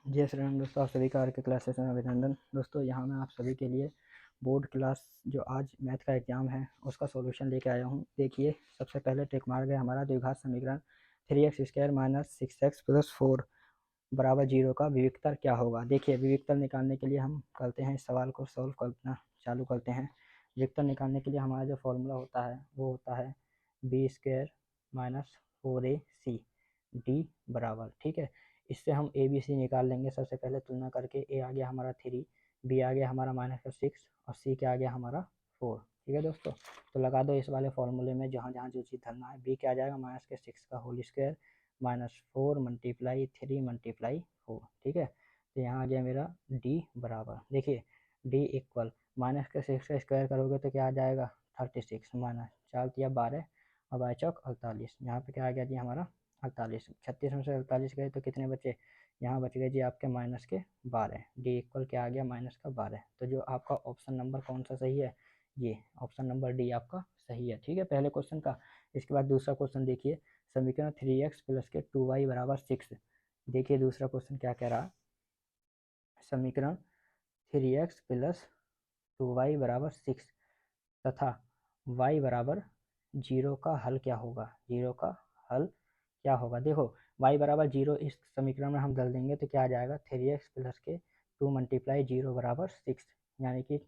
जय श्री राम दोस्तों, आप सभी का आर के क्लासेस में अभिनंदन। दोस्तों यहाँ मैं आप सभी के लिए बोर्ड क्लास जो आज मैथ का एग्जाम है उसका सॉल्यूशन लेके आया हूँ। देखिए, सबसे पहले टिक मार गया हमारा द्विघात समीकरण 3x² माइनस 6x प्लस 4 बराबर 0 का विविक्तर क्या होगा। देखिए, विविक्तर निकालने के लिए हम करते हैं इस सवाल को सॉल्व करना चालू करते हैं। विविक्तर निकालने के लिए हमारा जो फॉर्मूला होता है वो होता है b² माइनस 4ac डी बराबर, ठीक है। इससे हम ए बी सी निकाल लेंगे। सबसे पहले तुलना करके ए आ गया हमारा 3, बी आ गया हमारा -6 और सी क्या आ गया हमारा 4, ठीक है दोस्तों। तो लगा दो इस वाले फॉर्मूले में जहाँ जहाँ जो चीज़ धरना है। बी क्या आ जाएगा -6 का होल स्क्वायर -4 मल्टीप्लाई 3 मल्टीप्लाई 4, ठीक है। तो यहाँ आ गया मेरा डी बराबर। देखिए डी इक्वल -6 का स्क्वायर करोगे तो क्या आ जाएगा 36 माइनस 4 × 12 और बाई चौक 48। यहाँ पे क्या आ गया जी हमारा 48। 36 में से 48 गए तो कितने बचे, यहाँ बच गए जी आपके -12। डी इक्वल क्या आ गया -12। तो जो आपका ऑप्शन नंबर कौन सा सही है, ये ऑप्शन नंबर डी आपका सही है, ठीक है, पहले क्वेश्चन का। इसके बाद दूसरा क्वेश्चन देखिए, समीकरण 3x प्लस के 2y बराबर 6। देखिए दूसरा क्वेश्चन क्या कह रहा है, समीकरण 3x प्लस 2y बराबर 6 तथा y बराबर 0 का हल क्या होगा। 0 का हल क्या होगा, देखो y बराबर 0 इस समीकरण में हम डाल देंगे तो क्या आ जाएगा 3x प्लस के 2 मल्टीप्लाई 0 बराबर 6। यानी कि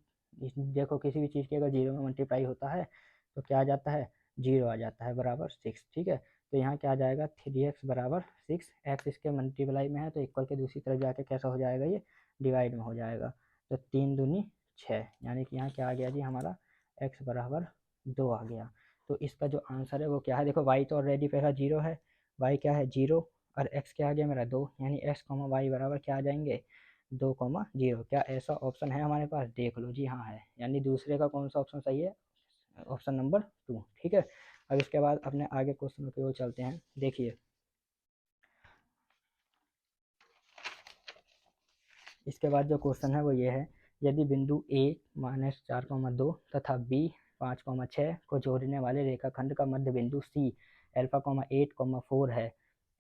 देखो किसी भी चीज़ की अगर 0 में मल्टीप्लाई होता है तो क्या आ जाता है 0 आ जाता है बराबर 6, ठीक है। तो यहाँ क्या आ जाएगा 3x बराबर 6, x इसके मल्टीप्लाई में है तो इक्वल के दूसरी तरफ जाके कैसा हो जाएगा, ये डिवाइड में हो जाएगा। तो 3 दूनी 6, यानी कि यहाँ क्या आ गया जी हमारा x बराबर 2 आ गया। तो इसका जो आंसर है वो क्या है, देखो y तो ऑलरेडी पहला 0 है, y क्या है 0 और x क्या आ गया मेरा 2, यानी x, y बराबर क्या आ जाएंगे 2, 0। क्या ऐसा ऑप्शन है हमारे पास, देख लो जी, हाँ है। यानी दूसरे का कौन सा ऑप्शन सही है, ऑप्शन नंबर 2, ठीक है। अब इसके बाद अपने आगे क्वेश्चन की ओर चलते हैं। देखिए इसके बाद जो क्वेश्चन है वो ये है, यदि बिंदु a -4,2 तथा b 5,6 को जोड़ने वाले रेखाखंड का मध्य बिंदु c α,8,4 है,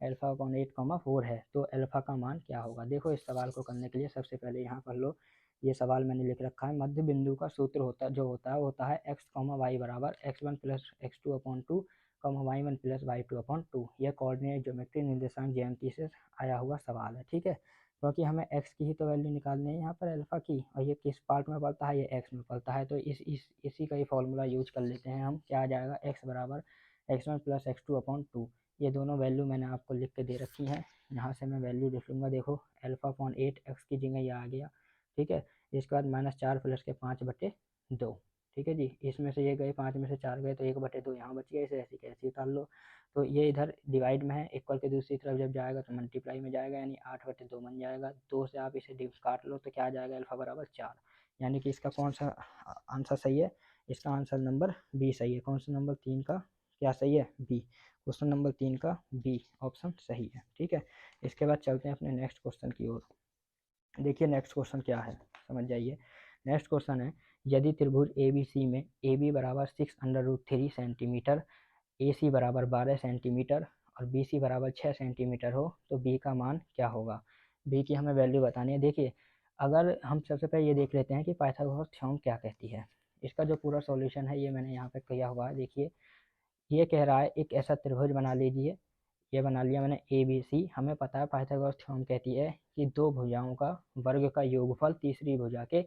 α,8,4 है, तो अल्फा का मान क्या होगा। देखो इस सवाल को करने के लिए सबसे पहले यहाँ पर लो, ये सवाल मैंने लिख रखा है। मध्य बिंदु का सूत्र होता है x, y बराबर x1 plus x2/2 y1 plus y2/2। यह कोऑर्डिनेट ज्योमेट्री निर्देशांक ज्यामिति से आया हुआ सवाल है, ठीक है। क्योंकि हमें x की ही तो वैल्यू निकालनी है यहाँ पर अल्फ़ा की, और ये किस पार्ट में पड़ता है, ये x में पड़ता है। तो इसी का ही फॉर्मूला यूज कर लेते हैं हम। क्या आ जाएगा x बराबर x1 प्लस x2/2। ये दोनों वैल्यू मैंने आपको लिख के दे रखी हैं, यहाँ से मैं वैल्यू लिख लूँगा। देखो α/8 x की जगह ये आ गया, ठीक है। इसके बाद -4 प्लस के 5/2, ठीक है जी। इसमें से ये गए 5 में से 4 गए तो 1/2 यहाँ बच गया, इसे ऐसे कैसे उतार लो। तो ये इधर डिवाइड में है, इक्वल के दूसरी तरफ जब जाएगा तो मल्टीप्लाई में जाएगा, यानी 8/2 बन जाएगा। 2 से आप इसे काट लो तो क्या आ जाएगा अल्फा बराबर 4। यानी कि इसका कौन सा आंसर सही है, इसका आंसर नंबर बी सही है। कौन सा नंबर 3 का क्या सही है, बी। क्वेश्चन नंबर 3 का बी ऑप्शन सही है, ठीक है। इसके बाद चलते हैं अपने नेक्स्ट क्वेश्चन की ओर। देखिए नेक्स्ट क्वेश्चन क्या है, समझ जाइए। नेक्स्ट क्वेश्चन है, यदि त्रिभुज ए बी सी में ए बी बराबर 6√3 सेंटीमीटर, ए सी बराबर 12 सेंटीमीटर और बी सी बराबर 6 सेंटीमीटर हो तो बी का मान क्या होगा। बी की हमें वैल्यू बतानी है। देखिए अगर हम सबसे पहले ये देख लेते हैं कि पाइथागोरस थ्योरम क्या कहती है। इसका जो पूरा सॉल्यूशन है ये मैंने यहाँ पे किया हुआ है। देखिए ये कह रहा है एक ऐसा त्रिभुज बना लीजिए, ये बना लिया मैंने ए बी सी। हमें पता है पाइथागोरस थ्योरम कहती है कि दो भुजाओं का वर्ग का योगफल तीसरी भुजा के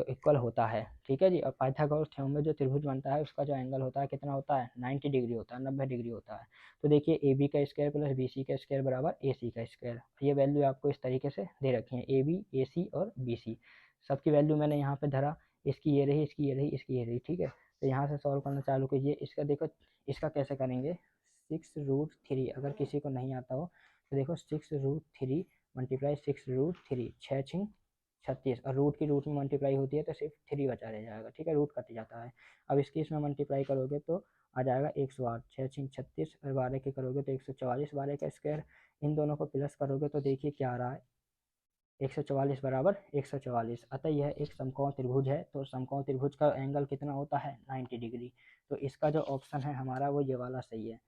इक्वल होता है, ठीक है जी। और पाइथागोरस थ्योरम में जो त्रिभुज बनता है उसका जो एंगल होता है कितना होता है 90 डिग्री होता है, 90 डिग्री होता है। तो देखिए ए बी का स्क्वायर प्लस बी सी का स्क्वायर बराबर ए सी का स्क्वायर। ये वैल्यू आपको इस तरीके से दे रखी है, ए बी ए सी और बी सी। सबकी वैल्यू मैंने यहाँ पे धरा, इसकी ये रही, इसकी ये रही, इसकी ये रही, ठीक है। तो यहाँ से सॉल्व करना चालू कीजिए। इसका देखो इसका कैसे करेंगे, 6√3 अगर किसी को नहीं आता हो तो देखो 6√3 मल्टीप्लाई 6√3, 6×6 36, और रूट की रूट में मल्टीप्लाई होती है तो सिर्फ 3 बचा रह जाएगा, ठीक है, रूट कट जाता है। अब इसकी इसमें मल्टीप्लाई करोगे तो आ जाएगा 108, 6×6 36 और 12 के करोगे तो 144, 12 का स्क्वायर। इन दोनों को प्लस करोगे तो देखिए क्या आ रहा है 144 बराबर 144। अतः यह एक समकोण त्रिभुज है। तो समकोण त्रिभुज का एंगल कितना होता है 90 डिग्री। तो इसका जो ऑप्शन है हमारा वो ये वाला सही है।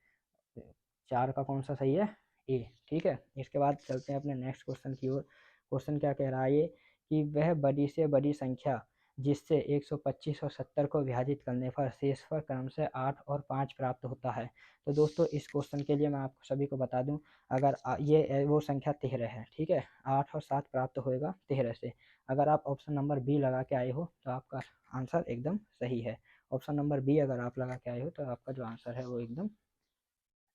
4 का कौन सा सही है, ए। ठीक है, इसके बाद चलते हैं अपने नेक्स्ट क्वेश्चन की ओर। क्वेश्चन क्या कह रहा है ये कि वह बड़ी से बड़ी संख्या जिससे 125 और 70 को विभाजित करने पर शेषफल क्रमशः 8 और 5 प्राप्त होता है। तो दोस्तों इस क्वेश्चन के लिए मैं आपको सभी को बता दूं, अगर ये वो संख्या 13 है, ठीक है, 8 और 7 प्राप्त होएगा 13 से। अगर आप ऑप्शन नंबर बी लगा के आए हो तो आपका आंसर एकदम सही है। ऑप्शन नंबर बी अगर आप लगा के आए हो तो आपका जो आंसर है वो एकदम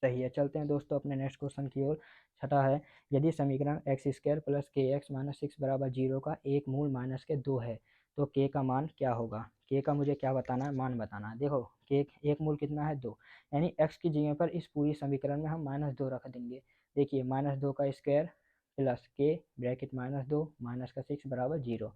सही है। चलते हैं दोस्तों अपने नेक्स्ट क्वेश्चन की ओर। छठा है, यदि समीकरण एक्स स्क्वायर प्लस के एक्स माइनस सिक्स बराबर जीरो का एक मूल माइनस के दो है तो के का मान क्या होगा। के का मुझे क्या बताना है, मान बताना है। देखो के एक मूल कितना है, दो, यानी एक्स की जगह पर इस पूरी समीकरण में हम माइनस दो रख देंगे। देखिए माइनस दो का स्क्वायर प्लस के ब्रैकेट माइनस दो माइनस का सिक्स बराबर जीरो।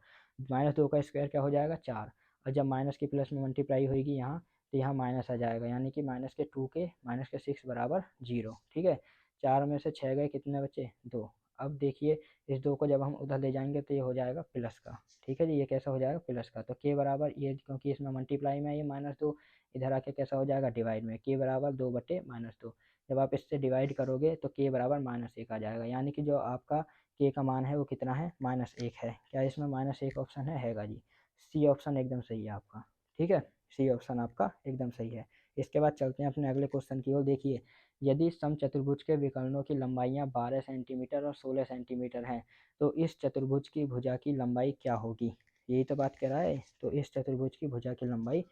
माइनस दो का स्क्वायर क्या हो जाएगा, चार, और जब माइनस की प्लस में मल्टीप्लाई होगी यहाँ तो यहाँ माइनस आ जाएगा, यानी कि माइनस के टू के माइनस के सिक्स बराबर जीरो। ठीक है, चार में से छः गए, कितने बचे, दो। अब देखिए इस दो को जब हम उधर ले जाएंगे तो ये हो जाएगा प्लस का। ठीक है जी, ये कैसा हो जाएगा, प्लस का। तो के बराबर ये, क्योंकि इसमें मल्टीप्लाई में है ये माइनस दो, इधर आके कैसा हो जाएगा, डिवाइड में। के बराबर दो बटे माइनस दो। जब आप इससे डिवाइड करोगे तो के बराबर माइनस एक आ जाएगा, यानी कि जो आपका के का मान है वो कितना है, माइनस एक है। क्या इसमें माइनस एक ऑप्शन हैगा जी। सी ऑप्शन एकदम सही है आपका। ठीक है, सी ऑप्शन आपका एकदम सही है। इसके बाद चलते हैं अपने अगले क्वेश्चन की ओर। देखिए यदि समचतुर्भुज के विकर्णों की लंबाइयाँ 12 सेंटीमीटर और 16 सेंटीमीटर हैं तो इस चतुर्भुज की भुजा की लंबाई क्या होगी। यही तो बात कर रहा है। तो इस चतुर्भुज की भुजा की लंबाई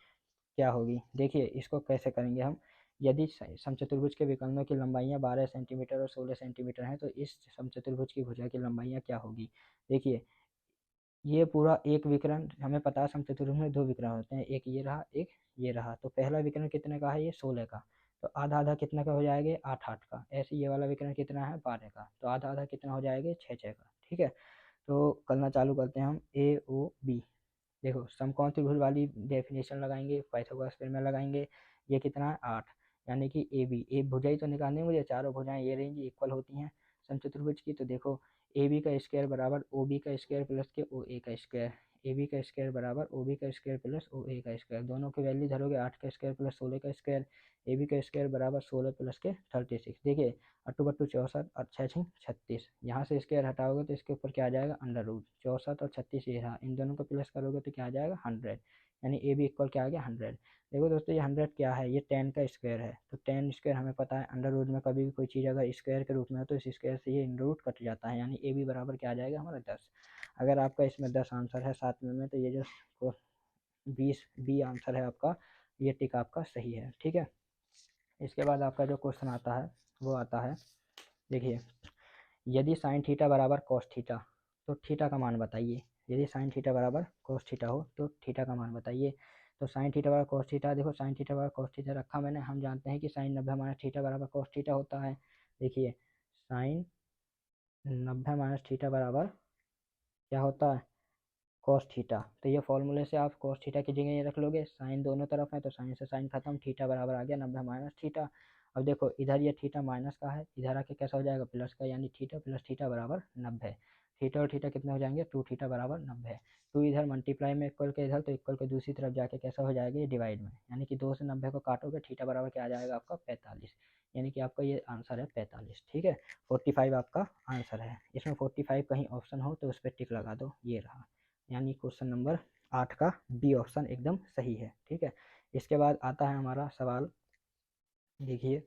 क्या होगी। देखिए इसको कैसे करेंगे हम। यदि समचतुर्भुज के विकर्णों की लंबाइयाँ 12 सेंटीमीटर और 16 सेंटीमीटर हैं तो इस समचतुर्भुज की भुजा की लंबाइयाँ क्या होगी। देखिए ये पूरा एक विकर्ण, हमें पता है समचतुर्भुज में दो विकर्ण होते हैं, एक ये रहा एक ये रहा। तो पहला विकर्ण कितने का है, ये 16 का। तो आधा आधा कितना का हो जाएगा, आठ आठ का। ऐसे ये वाला विकर्ण कितना है, 12 का। तो आधा आधा कितना हो जाएगा, छः छः का। ठीक है, तो करना चालू करते हैं हम। ए ओ बी, देखो समकोण त्रिभुज वाली डेफिनेशन लगाएंगे, पाइथागोरस प्रमेय लगाएंगे। ये कितना है, आठ, यानी कि ए बी, ए भुजा ही तो निकालनी है मुझे, चारों भुजाएं ये रेंज इक्वल होती हैं समचतुर्भुज की। तो देखो ए बी का स्क्वायर बराबर ओ बी का स्क्वायर प्लस के ओ ए का स्क्वायर। ए बी का स्क्वायर बराबर ओ बी का स्क्वायर प्लस ओ ए का स्क्वायर। दोनों की वैल्यू धरोगे, आठ का स्क्वायर प्लस 16 का स्क्वायर। ए बी का स्क्वायर बराबर 16 प्लस के 36। देखिए अट्टू बट्टू 64 और छः छिंग 36। यहाँ से स्क्वायर हटाओगे तो इसके ऊपर क्या आ जाएगा, अंडर रूट। 64 और 36 ये रहा, इन दोनों को प्लस करोगे तो क्या आ जाएगा, 100। यानी ए बी इक्वल क्या आ गया, 100। देखो दोस्तों ये 100 क्या है, ये 10 का स्क्वायर है। तो 10 स्क्वायर हमें पता है, अंडर रूट में कभी भी कोई चीज़ अगर स्क्वायर के रूप में हो तो इस स्क्वायर से ये अंडर रूट कट जाता है, यानी ए बी बराबर क्या आ जाएगा हमारा 10। अगर आपका इसमें 10 आंसर है सातवें में तो ये जो 20 बी आंसर है आपका, ये टिक आपका सही है। ठीक है, इसके बाद आपका जो क्वेश्चन आता है वो आता है, देखिए यदि साइन थीटा बराबर कॉस थीटा तो थीटा का मान बताइए। यदि साइन थीटा बराबर कॉस थीटा हो तो थीटा का मान बताइए। तो साइन थीटा बराबर कॉस थीटा, देखो साइन थीटा बराबर कॉस थीटा रखा मैंने। हम जानते हैं कि साइन 90 माइनस थीटा बराबर कॉस थीटा होता है। देखिए साइन 90 माइनस थीटा बराबर क्या होता है, कॉस थीटा। तो ये फॉर्मूले से आप कॉस थीटा की जगह ये रख लोगे, साइन दोनों तरफ है तो साइन से साइन खत्म, थीटा बराबर आ गया 90 माइनस थीटा। अब देखो इधर ये थीटा माइनस का है, इधर आके कैसा हो जाएगा, प्लस का, यानी थीटा प्लस थीटा बराबर 90। थीटा और थीटा कितने हो जाएंगे, टू थीटा बराबर 90। टू इधर मल्टीप्लाई में इक्वल के इधर, तो इक्वल के दूसरी तरफ जाके कैसा हो जाएगा, ये डिवाइड में, यानी कि 2 से 90 को काटोगे, थीटा बराबर क्या आ जाएगा आपका 45। यानी कि आपका ये आंसर है 45। ठीक है, 45 आपका आंसर है। इसमें 45 कहीं ऑप्शन हो तो उस पर टिक लगा दो, ये रहा। यानी क्वेश्चन नंबर 8 का बी ऑप्शन एकदम सही है। ठीक है, इसके बाद आता है हमारा सवाल। देखिए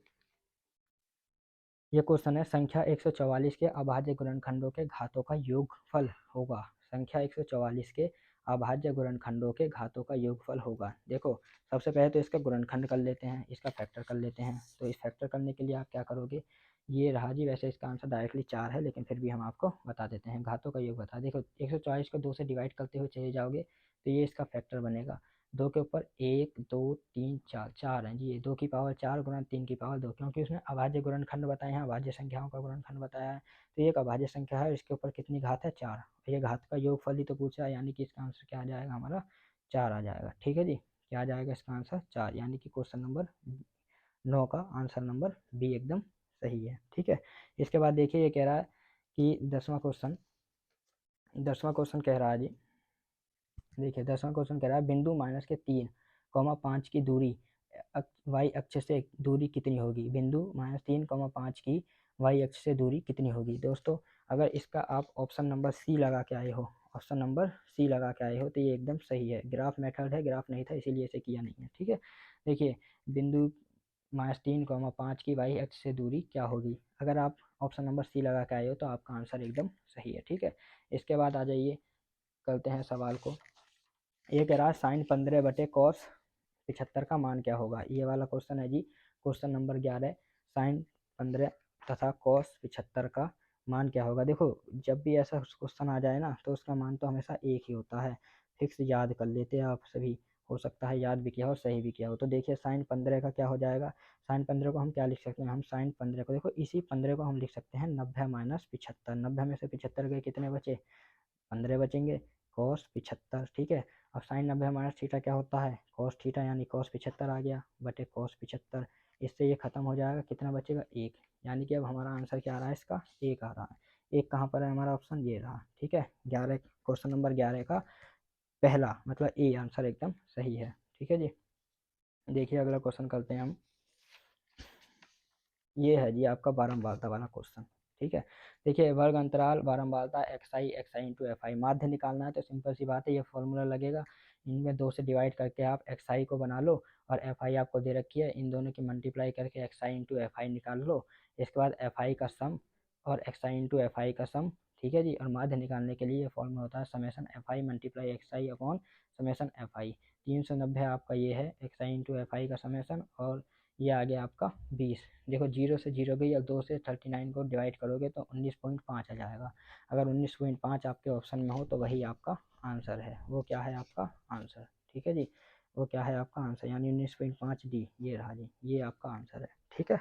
ये क्वेश्चन है, संख्या 144 के अभाज्य गुणनखंडों के घातों का योगफल होगा। संख्या 144 के अभाज्य गुणनखंडों के घातों का योगफल होगा। देखो सबसे पहले तो इसका गुणनखंड कर लेते हैं, इसका फैक्टर कर लेते हैं। तो इस फैक्टर करने के लिए आप क्या करोगे, ये रहा जी। वैसे इसका आंसर डायरेक्टली 4 है, लेकिन फिर भी हम आपको बता देते हैं। घातों का योग बता, देखो 144 को 2 से डिवाइड करते हुए चले जाओगे तो ये इसका फैक्टर बनेगा। दो के ऊपर एक दो तीन चार, चार है जी। ये 2 की पावर 4 गुणा 3 की पावर 2, क्योंकि उसने अभाज्य गुणनखंड बताए हैं, अभाज्य संख्याओं का गुणनखंड बताया है। तो ये एक अभाज्य संख्या है, इसके ऊपर कितनी घात है, 4। ये घात का योगफल ही तो पूछा है, यानी कि इसका आंसर क्या आ जाएगा हमारा, 4 आ जाएगा। ठीक है जी, क्या आ जाएगा इसका आंसर, 4। यानी कि क्वेश्चन नंबर 9 का आंसर नंबर बी एकदम सही है। ठीक है, इसके बाद देखिए ये कह रहा है कि 10वां क्वेश्चन कह रहा है जी। देखिए 10वां क्वेश्चन कह रहा है, बिंदु माइनस के 3, 5 की दूरी वाई अक्ष से दूरी कितनी होगी। बिंदु -3, 5 की वाई अक्ष से दूरी कितनी होगी। दोस्तों अगर इसका आप ऑप्शन नंबर सी लगा के आए हो, ऑप्शन नंबर सी लगा के आए हो तो ये एकदम सही है। ग्राफ मेथड है, ग्राफ नहीं था इसीलिए इसे किया नहीं है। ठीक है, देखिए बिंदु -3, 5 की वाई अक्ष से दूरी क्या होगी। अगर आप ऑप्शन नंबर सी लगा के आए हो तो आपका आंसर एकदम सही है। ठीक है, इसके बाद आ जाइए करते हैं सवाल को। ये कह रहा है sin 15/cos 75 का मान क्या होगा। ये वाला क्वेश्चन है जी, क्वेश्चन नंबर 11। sin 15 तथा cos 75 का मान क्या होगा। देखो जब भी ऐसा क्वेश्चन आ जाए ना तो उसका मान तो हमेशा एक ही होता है, फिक्स याद कर लेते हैं आप सभी। हो सकता है याद भी किया हो, सही भी किया हो। तो देखिए sin 15 का क्या हो जाएगा। sin 15 को हम क्या लिख सकते हैं, हम sin 15 को देखो इसी 15 को हम लिख सकते हैं 90 - 75। 90 में से 75 गए, कितने बचे, 15 बचेंगे। cos 75, ठीक है। अब sin 90 माइनस थीटा क्या होता है, cos थीटा, यानी cos 75 आ गया बटे cos 75। इससे ये खत्म हो जाएगा, कितना बचेगा, एक। यानी कि अब हमारा आंसर क्या आ रहा है, इसका एक आ रहा है। एक कहाँ पर है हमारा ऑप्शन, ये रहा। ठीक है, 11, क्वेश्चन नंबर 11 का पहला मतलब ए आंसर एकदम सही है। ठीक है जी, देखिए अगला क्वेश्चन करते हैं हम। ये है जी आपका बारंबारता वाला क्वेश्चन। ठीक है, देखिए वर्ग अंतराल बारंबारता x i into f i, माध्य निकालना है तो सिंपल सी बात है, ये फॉर्मूला लगेगा। इनमें 2 से डिवाइड करके आप एक्स आई को बना लो और एफ आई आपको दे रखी है, इन दोनों की मल्टीप्लाई करके एक्स आई इंटू एफ आई निकाल लो। इसके बाद एफ आई का सम और एक्स आई इंटू एफ आई का सम। ठीक है जी, और माध्य निकालने के लिए ये फॉर्मूला होता है summation F I multiply x I upon summation F I. 390 आपका ये है एक्स आई इंटू एफ आई का समेसन, और ये आ गया आपका 20। देखो 0 से 0 गई, अब 2 से 39 को डिवाइड करोगे तो 19.5 आ जाएगा। अगर 19.5 आपके ऑप्शन में हो तो वही आपका आंसर है। वो क्या है आपका आंसर, ठीक है जी, वो क्या है आपका आंसर, यानी 19.5 डी, ये रहा जी, ये आपका आंसर है। ठीक है,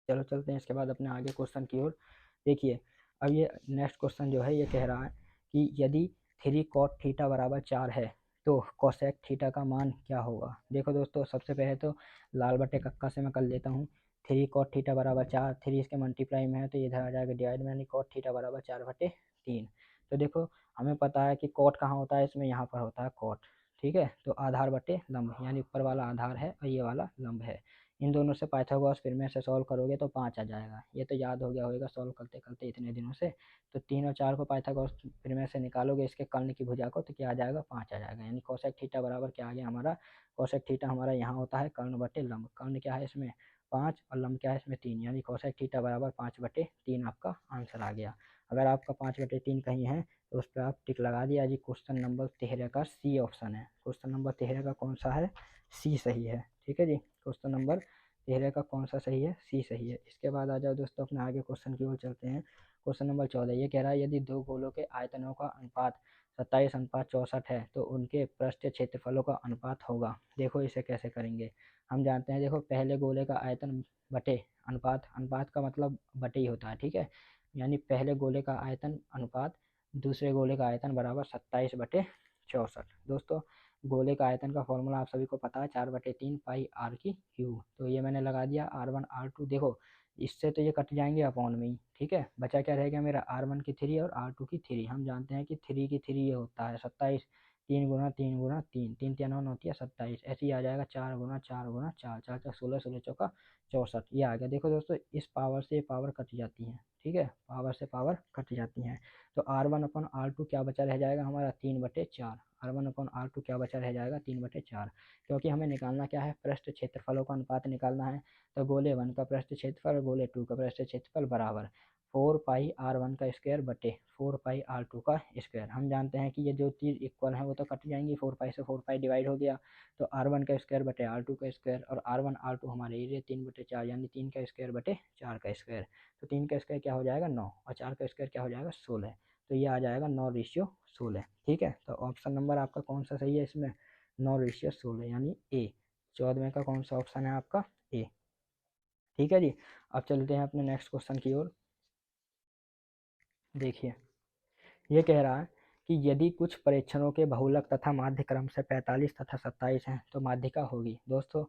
चलो चलते हैं इसके बाद अपने आगे क्वेश्चन की ओर। देखिए अब ये नेक्स्ट क्वेश्चन जो है ये कह रहा है कि यदि 3 cot थीटा = 4 है तो कोसेक थीटा का मान क्या होगा। देखो दोस्तों सबसे पहले तो लाल बटे कक्का से मैं कर लेता हूँ। 3 cot थीटा = 4, 3 इसके मल्टीप्लाई में है तो ये इधर आ जाएगा डिवाइड में, यानी cot थीटा = 4/3। तो देखो हमें पता है कि cot कहाँ होता है, इसमें यहाँ पर होता है cot। ठीक है, तो आधार बटे लंब, यानी ऊपर वाला आधार है और ये वाला लंब है। इन दोनों से पाइथागोरस प्रमेय से सॉल्व करोगे तो 5 आ जाएगा। ये तो याद हो गया होगा सॉल्व करते करते इतने दिनों से। तो 3 और 4 को पाइथागोरस प्रमेय से निकालोगे इसके कर्ण की भुजा को तो क्या आ जाएगा, 5 आ जाएगा। यानी कोसेक थीटा बराबर क्या आ गया हमारा, कोसेक थीटा हमारा यहाँ होता है कर्ण बटे लंब। कर्ण क्या है इसमें 5 और लंब क्या है इसमें 3, यानी कोसेक थीटा बराबर 5/3 आपका आंसर आ गया। अगर आपका 5/3 कहीं है तो उस पर आप टिक लगा दिया जी। क्वेश्चन नंबर 13 का सी ऑप्शन है। क्वेश्चन नंबर 13 का कौन सा है, सी सही है। ठीक है जी, क्वेश्चन नंबर 13 का कौन सा सही है, सी सही है। इसके बाद आ जाओ दोस्तों अपने आगे क्वेश्चन की ओर चलते हैं। क्वेश्चन नंबर 14 ये कह रहा है यदि दो गोलों के आयतनों का अनुपात 27:64 है तो उनके पृष्ठीय क्षेत्रफलों का अनुपात होगा। देखो इसे कैसे करेंगे, हम जानते हैं देखो पहले गोले का आयतन बटे अनुपात, अनुपात का मतलब बटे ही होता है। ठीक है, यानी पहले गोले का आयतन अनुपात दूसरे गोले का आयतन बराबर 27/64। दोस्तों गोले का आयतन का फॉर्मूला आप सभी को पता है, 4/3 पाई आर की क्यूब। तो ये मैंने लगा दिया R1 R2। देखो इससे तो ये कट जाएंगे अपॉन में ही। ठीक है, बचा क्या रहेगा मेरा, R1 की 3 और R2 की 3। हम जानते हैं कि 3 की 3 ये होता है 27, 3 गुना 3 गुना 3, 3 3 9 होती है 27। ऐसे ही आ जाएगा 4 गुना 4 गुना 4, 4 4 16, 16 चौका 64, ये आ गया। देखो दोस्तों इस पावर से पावर कट जाती है। ठीक है, पावर से पावर कट जाती हैं। तो R1/R2 क्या बचा रह जाएगा हमारा, 3/4। R1/R2 क्या बचा रह जाएगा, 3/4। क्योंकि हमें निकालना क्या है, पृष्ठ क्षेत्रफलों का अनुपात निकालना है। तो गोले 1 का पृष्ठ क्षेत्रफल, गोले 2 का पृष्ठ क्षेत्रफल बराबर 4 पाई R1 का स्क्वायर बटे 4 पाई R2 का स्क्वायर। हम जानते हैं कि ये जो चीज़ इक्वल है वो तो कट जाएंगी, 4 पाई से 4 पाई डिवाइड हो गया। तो R1 का स्क्वायर बटे R2 का स्क्वायर, और R1 R2 हमारे ये 3/4, यानी 3 का स्क्वायर बटे 4 का स्क्वायर। तो 3 का स्क्वायर क्या हो जाएगा 9, और 4 का स्क्वायर क्या हो जाएगा 16। तो ये आ जाएगा 9:16। ठीक है, तो ऑप्शन नंबर आपका कौन सा सही है इसमें, 9:16, यानी ए। 14वें का कौन सा ऑप्शन है आपका, ए। ठीक है जी, अब चलते हैं अपने नेक्स्ट क्वेश्चन की ओर। देखिए ये कह रहा है कि यदि कुछ परीक्षणों के बहुलक तथा माध्य क्रम से 45 तथा 27 हैं तो माध्यिका होगी। दोस्तों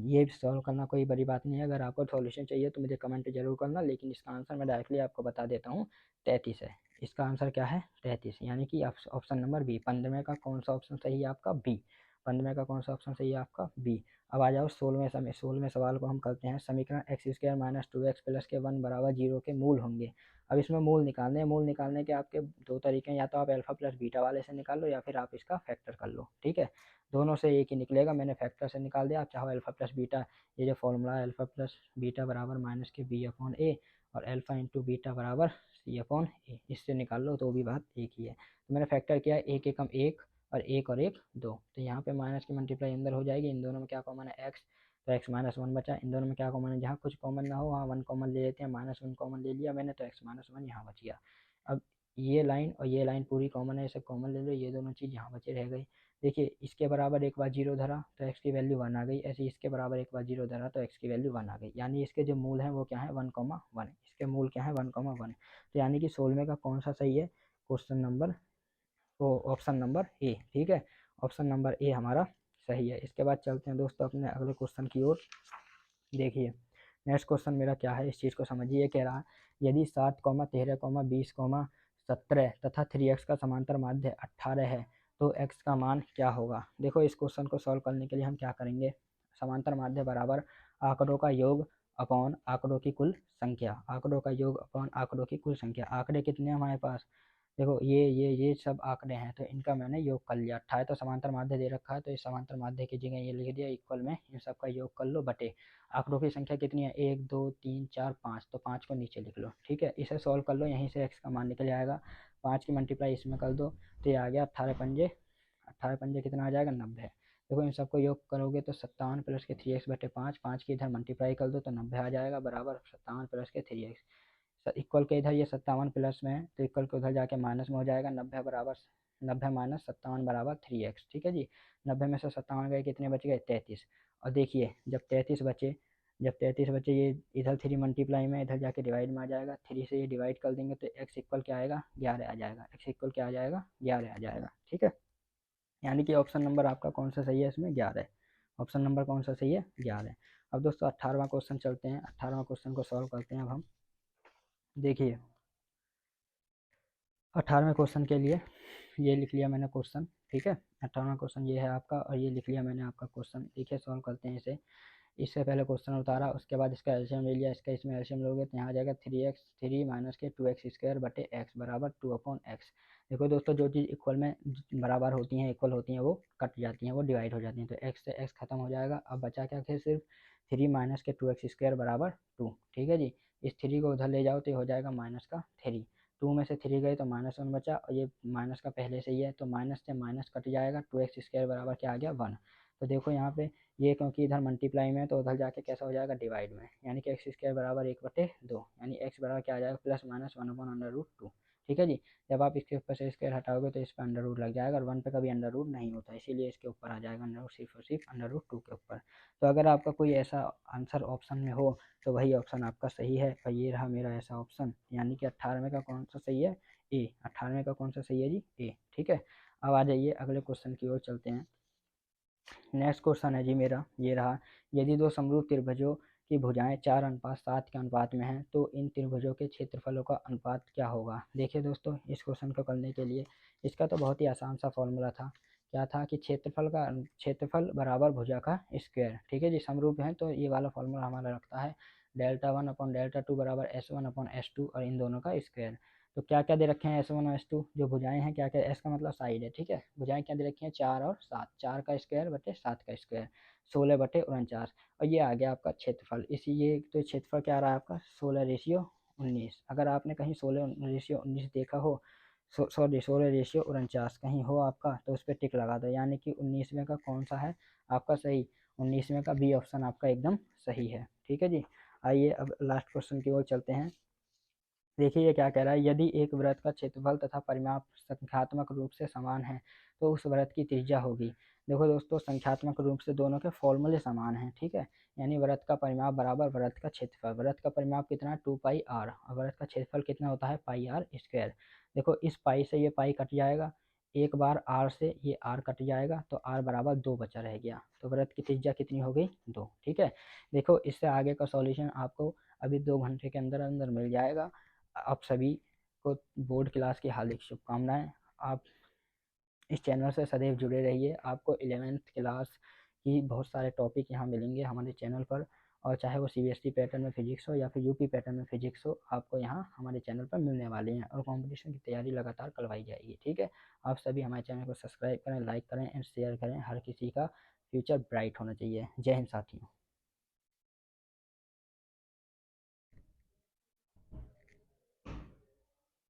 ये सॉल्व करना कोई बड़ी बात नहीं है। अगर आपको सॉल्यूशन चाहिए तो मुझे कमेंट जरूर करना, लेकिन इसका आंसर मैं डायरेक्टली आपको बता देता हूँ, 33 है। इसका आंसर क्या है, 33, यानी कि ऑप्शन नंबर बी। 15वें का कौन सा ऑप्शन सही है आपका, बी। 15वें का कौन सा ऑप्शन सही है आपका बी। अब आ जाओ 16वें सवाल को हम करते हैं। समीकरण x square minus 2x plus के 1 बराबर 0 के मूल होंगे। अब इसमें मूल निकालने हैं। मूल निकालने के आपके दो तरीके हैं, या तो आप अल्फा प्लस बीटा वाले से निकाल लो या फिर आप इसका फैक्टर कर लो, ठीक है। दोनों से एक ही निकलेगा, मैंने फैक्टर से निकाल दिया। आप चाहो अल्फा प्लस बीटा, ये जो फॉर्मूला है अल्फा प्लस बीटा बराबर माइनस के बी अपॉन ए और अल्फा इंटू बीटा बराबर सी अपॉन ए, इससे निकाल लो तो भी बात एक ही है। तो मैंने फैक्टर किया, एक एकम एक और एक दो, तो यहाँ पे माइनस की मल्टीप्लाई अंदर हो जाएगी। इन दोनों में क्या कॉमन है एक्स, तो एक्स माइनस वन बचा। इन दोनों में क्या कॉमन है, जहाँ कुछ कॉमन ना हो वहाँ वन कॉमन ले लेते हैं, माइनस वन कॉमन ले लिया मैंने तो एक्स माइनस वन यहाँ बच गया। अब ये लाइन और ये लाइन पूरी कॉमन है, इसे कॉमन ले लो, ये दोनों चीज़ यहाँ बचे रह गई। देखिए इसके बराबर एक बार जीरो धरा तो एक्स की वैल्यू वन आ गई, ऐसे इसके बराबर एक बार जीरो धरा तो एक्स की वैल्यू वन आ गई, यानी इसके जो मूल हैं वो क्या है 1,1। इसके मूल क्या है 1,1। तो यानी कि 16वें का कौन सा सही है, क्वेश्चन नंबर वो ऑप्शन नंबर ए, ठीक है। ऑप्शन नंबर ए हमारा सही है। इसके बाद चलते हैं दोस्तों अपने अगले क्वेश्चन की ओर। देखिए नेक्स्ट क्वेश्चन मेरा क्या है, इस चीज़ को समझिए। कह रहा है यदि 7, 13, 20, 17 तथा 3x का समांतर माध्य 18 है तो x का मान क्या होगा। देखो इस क्वेश्चन को सॉल्व करने के लिए हम क्या करेंगे, समांतर माध्य बराबर आंकड़ों का योग अपॉन आंकड़ों की कुल संख्या। आंकड़ों का योग अपॉन आंकड़ों की कुल संख्या। आंकड़े कितने हैं हमारे पास, देखो ये सब आंकड़े हैं तो इनका मैंने योग कर लिया। 18 तो समांतर माध्य दे रखा है तो इस समांतर माध्य की जगह ये लिख दिया इक्वल में इन सब का योग कर लो बटे आंकड़ों की संख्या कितनी है 1 2 3 4 5, तो 5 को नीचे लिख लो, ठीक है। इसे सॉल्व कर लो, यहीं से x का मान निकल जाएगा। 5 की मल्टीप्लाई इसमें कर दो तो ये आ गया 18 पंजे कितना आ जाएगा 90। देखो इन सबको योग करोगे तो 57 प्लस के 3x बटे 5, 5 की इधर मल्टीप्लाई कर दो तो 90 आ जाएगा बराबर 57 प्लस के 3x। इक्वल के इधर ये 57 प्लस में है तो इक्वल के उधर जाके माइनस में हो जाएगा 90 बराबर 90 माइनस 57 बराबर 3x, ठीक है जी। 90 में से 57 गए कितने बच गए 33। और देखिए जब 33 बचे ये इधर 3 मल्टीप्लाई में इधर जाके डिवाइड में आ जाएगा, 3 से ये डिवाइड कर देंगे तो x इक्वल क्या आएगा 11 आ जाएगा। x इक्वल क्या आ जाएगा 11 आ जाएगा, ठीक है। यानी कि ऑप्शन नंबर आपका कौन सा सही है इसमें 11। ऑप्शन नंबर कौन सा सही है 11। अब दोस्तों 18वां क्वेश्चन चलते हैं। 18वां क्वेश्चन को सॉल्व करते हैं अब हम। देखिए 18वें क्वेश्चन के लिए ये लिख लिया मैंने क्वेश्चन, ठीक है। 18वां क्वेश्चन ये है आपका और ये लिख लिया मैंने आपका क्वेश्चन। देखिए सॉल्व करते हैं इसे। इससे पहले क्वेश्चन उतारा, उसके बाद इसका एलसीएम ले लिया। इसका इसमें एलसीएम लोगे तो यहाँ आ जाएगा 3 माइनस के 2x स्क्वायर बटे एक्स बराबर 2 अपॉन एक्स। देखो दोस्तों जो चीज़ इक्वल में बराबर होती हैं इक्वल होती हैं वो कट जाती हैं, वो डिवाइड हो जाती हैं, तो एक्स से एक्स खत्म हो जाएगा। अब बचा क्या फिर सिर्फ 3 माइनस के 2x स्क्वायर बराबर 2, ठीक है जी। इस 3 को उधर ले जाओ तो ये हो जाएगा माइनस का 3। 2 में से 3 गए तो माइनस 1 बचा और ये माइनस का पहले से ही है तो माइनस से माइनस कट जाएगा, 2x स्क्वायर बराबर क्या आ गया 1। तो देखो यहाँ पे ये क्योंकि इधर मल्टीप्लाई में है तो उधर जाके कैसा हो जाएगा डिवाइड में, यानी कि एक्स स्क्वायर बराबर 1/2, यानी एक्स बराबर क्या आ जाएगा प्लस माइनस 1/√2, ठीक है जी। जब आप इसके ऊपर से स्क्वायर हटाओगे तो इस पर अंडर रूट लग जाएगा और 1 पे कभी अंडर रूट नहीं होता, इसीलिए इसके ऊपर आ जाएगा अंडर रूट, सिर्फ और सिर्फ अंडर रूट 2 के ऊपर। तो अगर आपका कोई ऐसा आंसर ऑप्शन में हो तो वही ऑप्शन आपका सही है और ये रहा मेरा ऐसा ऑप्शन, यानी कि 18वें का कौन सा सही है ए। 18वें का कौन सा सही है जी ए, ठीक है। अब आ जाइए अगले क्वेश्चन की ओर चलते हैं। नेक्स्ट क्वेश्चन है जी मेरा ये रहा, यदि दो समरूप त्रिभुजों की भुजाएं 4:7 के अनुपात में हैं तो इन त्रिभुजों के क्षेत्रफलों का अनुपात क्या होगा। देखिए दोस्तों इस क्वेश्चन को करने के लिए इसका तो बहुत ही आसान सा फॉर्मूला था। क्या था कि क्षेत्रफल बराबर भुजा का स्क्वायर, ठीक है जी। समरूप है तो ये वाला फॉर्मूला हमारा रखता है Δ1/Δ2 बराबर S1/S2 और इन दोनों का स्क्वायर। तो क्या क्या दे रखे हैं S1 और S2 जो भुजाएं हैं, क्या क्या एस का मतलब साइड है, ठीक है। भुजाएं क्या दे रखी हैं 4 और 7, 4 का स्क्वायर बटे 7 का स्क्वायर 16/49। और ये आ गया आपका क्षेत्रफल। इसी ये तो क्षेत्रफल क्या आ रहा है आपका 16:19। अगर आपने कहीं 16:19 देखा हो, सॉरी 16:49 कहीं हो आपका तो उस पर टिक लगा दो, यानी कि 19वें का कौन सा है आपका सही, 19वें का बी ऑप्शन आपका एकदम सही है, ठीक है जी। आइए अब लास्ट क्वेश्चन की ओर चलते हैं। देखिए ये क्या कह रहा है, यदि एक वृत्त का क्षेत्रफल तथा परिमाप संख्यात्मक रूप से समान है तो उस वृत्त की त्रिज्या होगी। देखो दोस्तों संख्यात्मक रूप से दोनों के फॉर्मूले समान हैं, ठीक है। यानी वृत्त का परिमाप बराबर वृत्त का क्षेत्रफल। वृत्त का परिमाप कितना है 2πr और वृत्त का क्षेत्रफल कितना होता है πr²। देखो इस पाई से ये पाई कट जाएगा, एक बार r से ये r कट जाएगा तो r बराबर 2 बचा रह गया, तो वृत्त की त्रिज्या कितनी हो गई 2, ठीक है। देखो इससे आगे का सॉल्यूशन आपको अभी 2 घंटे के अंदर अंदर मिल जाएगा। आप सभी को बोर्ड क्लास की हार्दिक शुभकामनाएं। आप इस चैनल से सदैव जुड़े रहिए। आपको 11th क्लास की बहुत सारे टॉपिक यहाँ मिलेंगे हमारे चैनल पर, और चाहे वो सीबीएसई पैटर्न में फिजिक्स हो या फिर यूपी पैटर्न में फिजिक्स हो, आपको यहाँ हमारे चैनल पर मिलने वाले हैं, और कंपटीशन की तैयारी लगातार करवाई जाएगी। ठीक है, आप सभी हमारे चैनल को सब्सक्राइब करें, लाइक करें एंड शेयर करें। हर किसी का फ्यूचर ब्राइट होना चाहिए। जय हिंद साथियों।